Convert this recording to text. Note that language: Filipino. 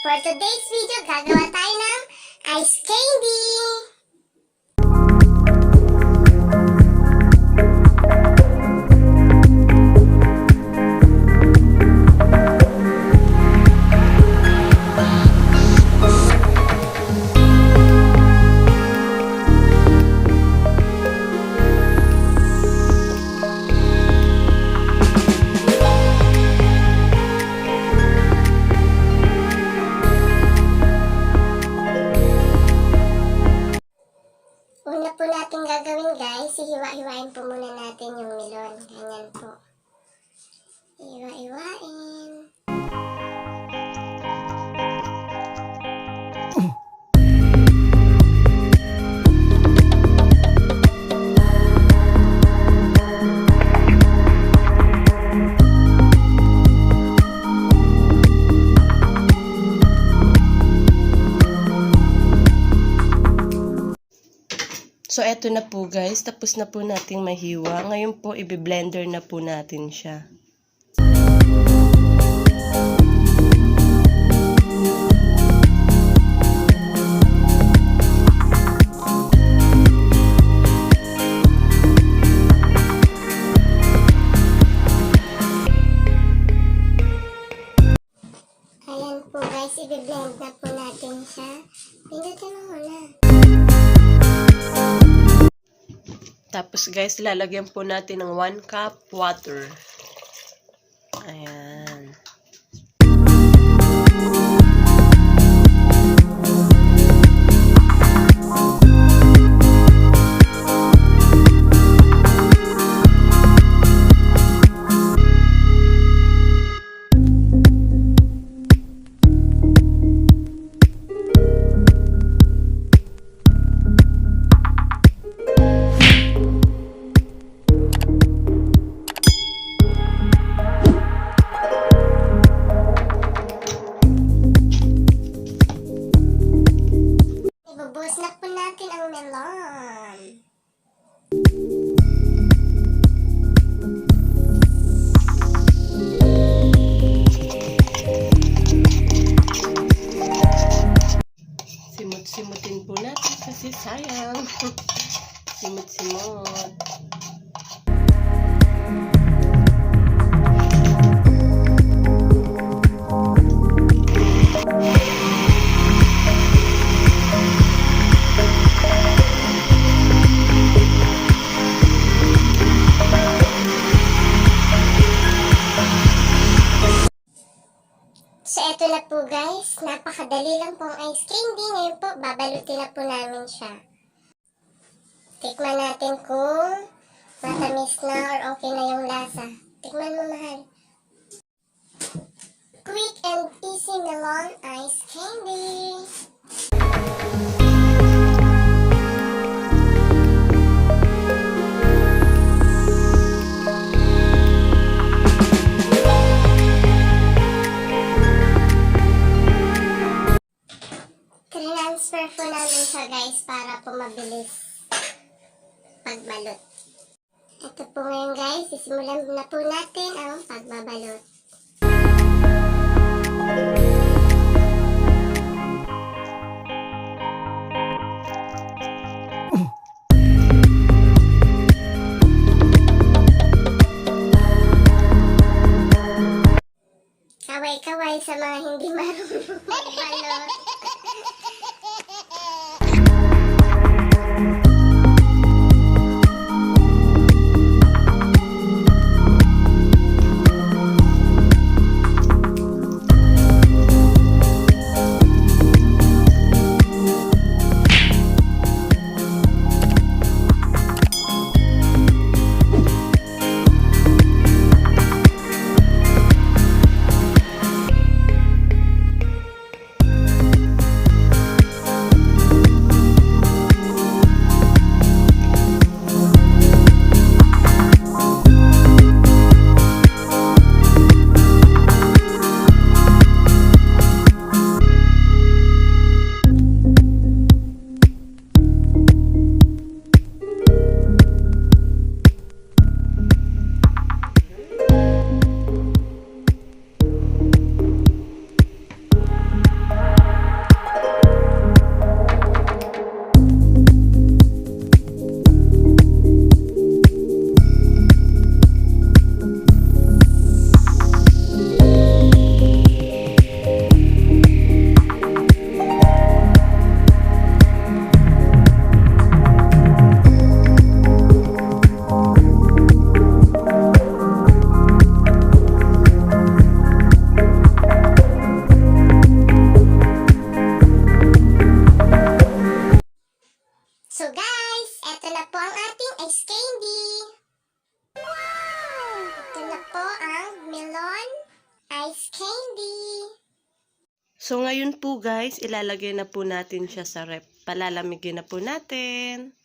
For today's video, gagawa tayo ng ice candy! Una po natin gagawin guys, hiwa-hiwain po muna natin yung melon. Ganyan po. Hiwa-hiwain. So, eto na po guys. Tapos na po nating mahiwa. Ngayon po, i-blender na po natin siya. Ayan po guys, i-blend na po natin siya. Pindutin mo muna. Tapos guys, lalagyan po natin ng 1 cup water. Ayan. Ibubuhos na po natin ang melon. Simut-simutin po natin kasi sayang. Simut-simut. So, eto na po guys. Napakadali lang pong ice candy. Ngayon po, babalutin na po namin siya. Tikman natin kung matamis na or okay na yung lasa. Tikman mo, mahal. Quick and easy melon ice candy. Transfer po namin siya guys para po mabilis pagbalot. Ito po ngayon guys, sisimulan na po natin ang pagbabalot. Kaway-kaway sa mga hindi marunong magbalot. So guys, eto na po ang ating ice candy. Wow! Ito na po ang melon ice candy. So ngayon po guys, ilalagay na po natin siya sa rep. Palalamigin na po natin.